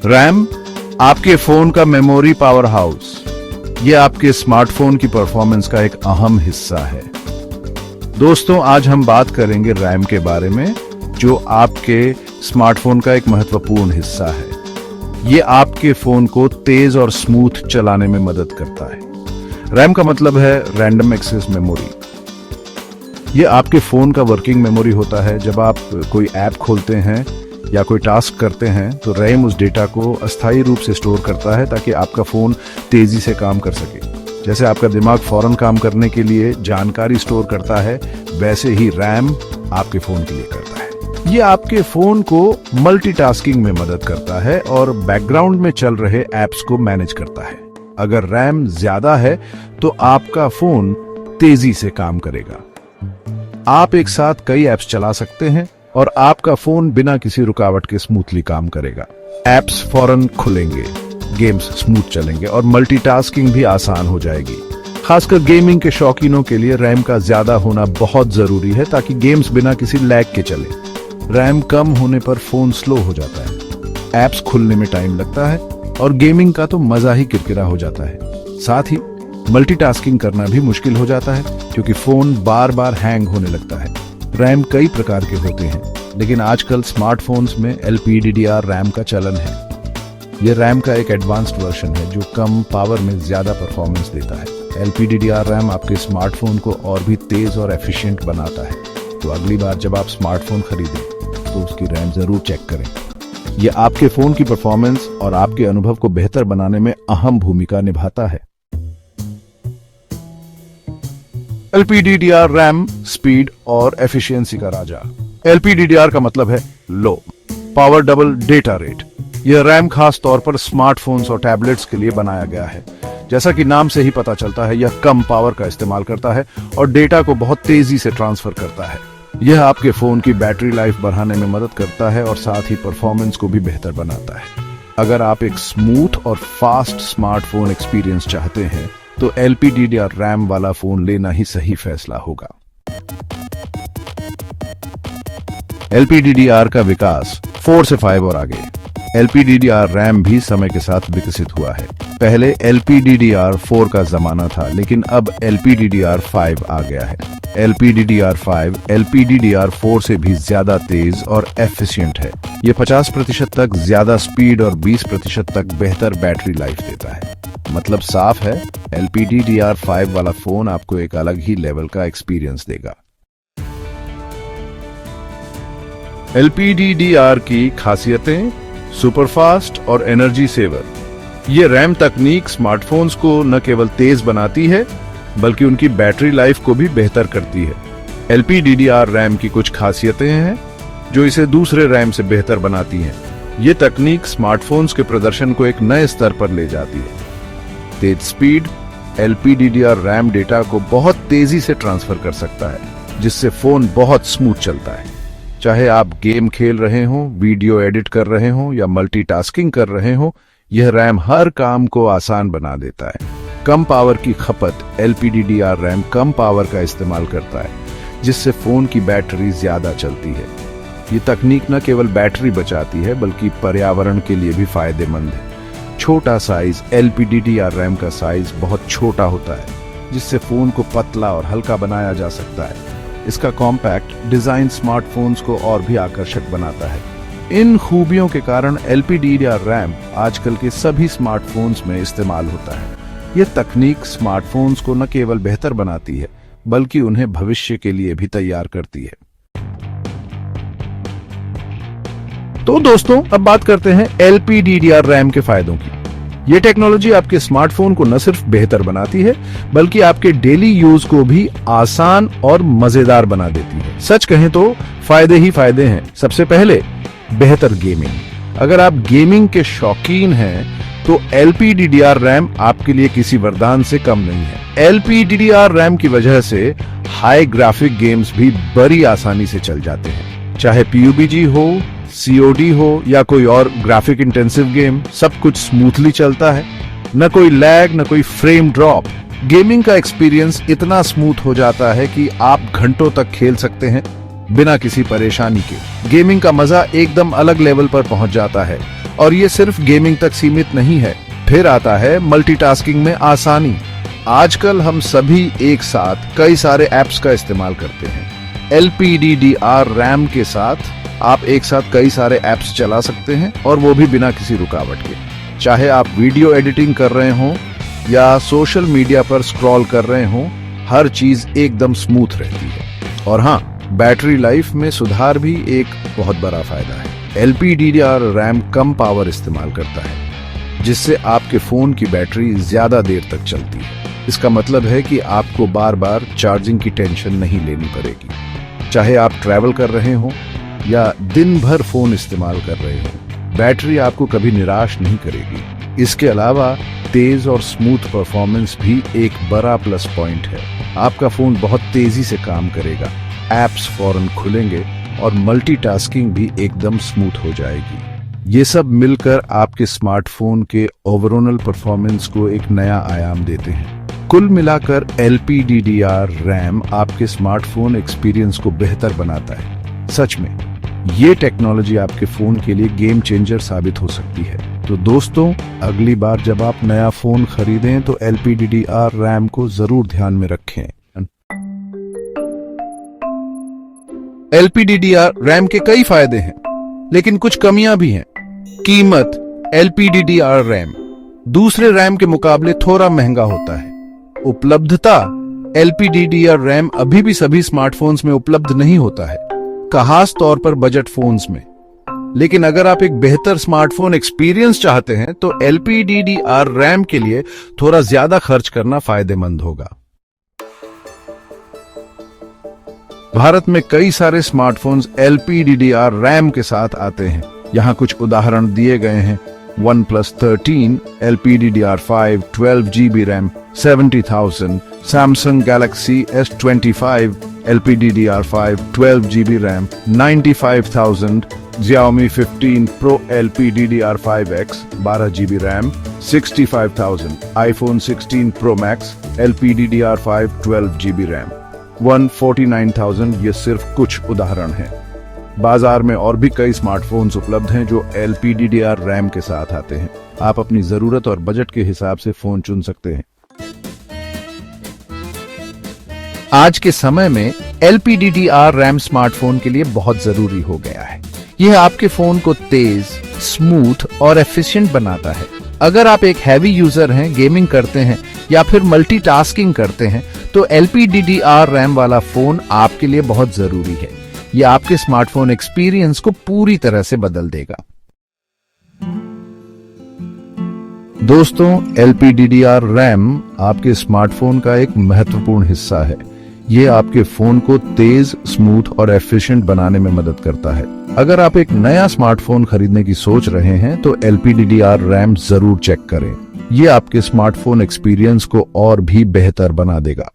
RAM आपके phone का memory power house. ये आपके स्मार्टफोन की परफॉर्मेंस का एक अहम हिस्सा है। दोस्तों, आज हम बात करेंगे रैम के बारे में, जो आपके स्मार्टफोन का एक महत्वपूर्ण हिस्सा है। ये आपके फोन को तेज और स्मूथ चलाने में मदद करता है। रैम का मतलब है रैंडम एक्सेस मेमोरी। ये आपके फोन का वर्किंग मेमोरी होता है। जब आप कोई ऐप खोलते हैं या कोई टास्क करते हैं तो रैम उस डेटा को अस्थायी रूप से स्टोर करता है ताकि आपका फोन तेजी से काम कर सके। जैसे आपका दिमाग फौरन काम करने के लिए जानकारी स्टोर करता है, वैसे ही रैम आपके फोन के लिए करता है। ये आपके फोन को मल्टीटास्किंग में मदद करता है और बैकग्राउंड में चल रहे ऐप्स को मैनेज करता है। अगर रैम ज्यादा है तो आपका फोन तेजी से काम करेगा। आप एक साथ कई ऐप्स चला सकते हैं और आपका फोन बिना किसी रुकावट के स्मूथली काम करेगा। ऐप्स फौरन खुलेंगे, गेम्स स्मूथ चलेंगे और मल्टीटास्किंग भी आसान हो जाएगी। खासकर गेमिंग के शौकीनों के लिए रैम का ज्यादा होना बहुत जरूरी है ताकि गेम्स बिना किसी लैग के चले। रैम कम होने पर फोन स्लो हो जाता है, ऐप्स खुलने में टाइम लगता है और गेमिंग का तो मजा ही किरकिरा हो जाता है। साथ ही मल्टीटास्किंग करना भी मुश्किल हो जाता है क्योंकि फोन बार बार हैंग होने लगता है। रैम कई प्रकार के होते हैं, लेकिन आजकल स्मार्टफोन्स में LPDDR रैम का चलन है। यह रैम का एक एडवांस्ड वर्जन है जो कम पावर में ज्यादा परफॉर्मेंस देता है। LPDDR रैम आपके स्मार्टफोन को और भी तेज और एफिशिएंट बनाता है। तो अगली बार जब आप स्मार्टफोन खरीदें तो उसकी रैम जरूर चेक करें। यह आपके फोन की परफॉर्मेंस और आपके अनुभव को बेहतर बनाने में अहम भूमिका निभाता है। LPDDR रैम स्पीड और एफिशिएंसी का राजा। LPDDR का मतलब है low power double data rate. यह रैम खास तौर पर स्मार्टफोन्स और टैबलेट्स के लिए बनाया गया है। जैसा कि नाम से ही पता चलता है, यह कम पावर का इस्तेमाल करता है और डेटा को बहुत तेजी से ट्रांसफर करता है। यह आपके फोन की बैटरी लाइफ बढ़ाने में मदद करता है और साथ ही परफॉर्मेंस को भी बेहतर बनाता है। अगर आप एक स्मूथ और फास्ट स्मार्टफोन एक्सपीरियंस चाहते हैं तो LPDDR रैम वाला फोन लेना ही सही फैसला होगा। LPDDR का विकास 4 से 5 और आगे। LPDDR रैम भी समय के साथ विकसित हुआ है। पहले LPDDR 4 का जमाना था, लेकिन अब LPDDR 5 आ गया है। LPDDR 5 LPDDR 4 से भी ज्यादा तेज और एफिशिएंट है। ये 50% तक ज्यादा स्पीड और 20% तक बेहतर बैटरी लाइफ देता है। मतलब साफ है, LPDDR 5 वाला फोन आपको एक अलग ही लेवल का एक्सपीरियंस देगा। LPDDR की खासियतें: सुपरफास्ट और एनर्जी सेवर। ये रैम तकनीक स्मार्टफोन्स को न केवल तेज बनाती है बल्कि उनकी बैटरी लाइफ को भी बेहतर करती है। LPDDR रैम की कुछ खासियतें हैं जो इसे दूसरे रैम से बेहतर बनाती हैं। ये तकनीक स्मार्टफोन्स के प्रदर्शन को एक नए स्तर पर ले जाती है। तेज स्पीड: LPDDR रैम डेटा को बहुत तेजी से ट्रांसफर कर सकता है, जिससे फोन बहुत स्मूथ चलता है। चाहे आप गेम खेल रहे हों, वीडियो एडिट कर रहे हों या मल्टीटास्किंग कर रहे हों, यह रैम हर काम को आसान बना देता है। कम पावर की खपत: LPDDR रैम कम पावर का इस्तेमाल करता है, जिससे फोन की बैटरी ज्यादा चलती है। ये तकनीक न केवल बैटरी बचाती है बल्कि पर्यावरण के लिए भी फायदेमंद है। छोटा साइज: LPDDR रैम का साइज बहुत छोटा होता है, जिससे फोन को पतला और हल्का बनाया जा सकता है। इसका कॉम्पैक्ट डिजाइन स्मार्टफोन्स को और भी आकर्षक बनाता है। इन खूबियों के कारण LPDDR रैम आजकल के सभी स्मार्टफोन्स में इस्तेमाल होता है। यह तकनीक स्मार्टफोन्स को न केवल बेहतर बनाती है बल्कि उन्हें भविष्य के लिए भी तैयार करती है। तो दोस्तों, अब बात करते हैं LPDDR रैम के फायदों की। ये टेक्नोलॉजी आपके स्मार्टफोन को न सिर्फ बेहतर बनाती है बल्कि आपके डेली यूज को भी आसान और मजेदार बना देती है। सच कहें तो फायदे ही फायदे हैं। सबसे पहले, बेहतर गेमिंग। अगर आप गेमिंग के शौकीन हैं तो LPDDR रैम आपके लिए किसी वरदान से कम नहीं है। LPDDR रैम की वजह से हाई ग्राफिक गेम्स भी बड़ी आसानी से चल जाते हैं। चाहे PUBG हो, COD हो या कोई और ग्राफिक इंटेंसिव गेम, सब कुछ स्मूथली चलता है। न कोई लैग, न कोई फ्रेम ड्रॉप। गेमिंग का एक्सपीरियंस इतना स्मूथ हो जाता है कि आप घंटों तक खेल सकते हैं बिना किसी परेशानी के। गेमिंग का मजा एकदम अलग लेवल पर पहुंच जाता है और ये सिर्फ गेमिंग तक सीमित नहीं है। फिर आता है मल्टीटास्किंग में आसानी। आजकल हम सभी एक साथ कई सारे ऐप्स का इस्तेमाल करते हैं। LPDDR रैम के साथ आप एक साथ कई सारे ऐप्स चला सकते हैं और वो भी बिना किसी रुकावट के। चाहे आप वीडियो एडिटिंग कर रहे हो या सोशल मीडिया पर स्क्रॉल कर रहे हो, हर चीज एकदम स्मूथ रहती है। और हाँ, बैटरी लाइफ में सुधार भी एक बहुत बड़ा फायदा है। LPDDR रैम कम पावर इस्तेमाल करता है, जिससे आपके फोन की बैटरी ज्यादा देर तक चलती है। इसका मतलब है कि आपको बार बार चार्जिंग की टेंशन नहीं लेनी पड़ेगी। चाहे आप ट्रैवल कर रहे हो या दिन भर फोन इस्तेमाल कर रहे हो, बैटरी आपको कभी निराश नहीं करेगी। इसके अलावा तेज और स्मूथ परफॉर्मेंस भी एक बड़ा प्लस पॉइंट है। आपका फोन बहुत तेजी से काम करेगा, एप्स फौरन खुलेंगे और मल्टीटास्किंग भी एकदम स्मूथ हो जाएगी। ये सब मिलकर आपके स्मार्टफोन के ओवरऑल परफॉर्मेंस को एक नया आयाम देते हैं। कुल मिलाकर LPDDR रैम आपके स्मार्टफोन एक्सपीरियंस को बेहतर बनाता है। सच में ये टेक्नोलॉजी आपके फोन के लिए गेम चेंजर साबित हो सकती है। तो दोस्तों, अगली बार जब आप नया फोन खरीदें तो LPDDR रैम को जरूर ध्यान में रखें। LPDDR रैम के कई फायदे हैं, लेकिन कुछ कमियां भी हैं। कीमत: LPDDR रैम दूसरे रैम के मुकाबले थोड़ा महंगा होता है। उपलब्धता: LPDDR रैम अभी भी सभी स्मार्टफोन्स में उपलब्ध नहीं होता है, खास तौर पर बजट फोन्स में। लेकिन अगर आप एक बेहतर स्मार्टफोन एक्सपीरियंस चाहते हैं तो LPDDR रैम के लिए थोड़ा ज्यादा खर्च करना फायदेमंद होगा। भारत में कई सारे स्मार्टफोन्स LPDDR रैम के साथ आते हैं। यहाँ कुछ उदाहरण दिए गए हैं। OnePlus 13 LPDDR5 12GB RAM 70,000, Samsung Galaxy S25 LPDDR5 12GB RAM 95,000, Xiaomi 15 Pro LPDDR5X 12GB RAM 65,000, iPhone 16 Pro Max LPDDR5 12GB RAM 149,000। ये सिर्फ कुछ उदाहरण हैं। बाजार में और भी कई स्मार्टफोन्स उपलब्ध हैं जो LPDDR रैम के साथ आते हैं। आप अपनी जरूरत और बजट के हिसाब से फोन चुन सकते हैं। आज के समय में LPDDR रैम स्मार्टफोन के लिए बहुत जरूरी हो गया है। यह आपके फोन को तेज, स्मूथ और एफिशिएंट बनाता है। अगर आप एक हैवी यूजर हैं, गेमिंग करते हैं या फिर मल्टीटास्किंग करते हैं, तो LPDDR रैम वाला फोन आपके लिए बहुत जरूरी है। यह आपके स्मार्टफोन एक्सपीरियंस को पूरी तरह से बदल देगा। दोस्तों, LPDDR रैम आपके स्मार्टफोन का एक महत्वपूर्ण हिस्सा है। यह आपके फोन को तेज, स्मूथ और एफिशिएंट बनाने में मदद करता है। अगर आप एक नया स्मार्टफोन खरीदने की सोच रहे हैं तो LPDDR रैम जरूर चेक करें। यह आपके स्मार्टफोन एक्सपीरियंस को और भी बेहतर बना देगा।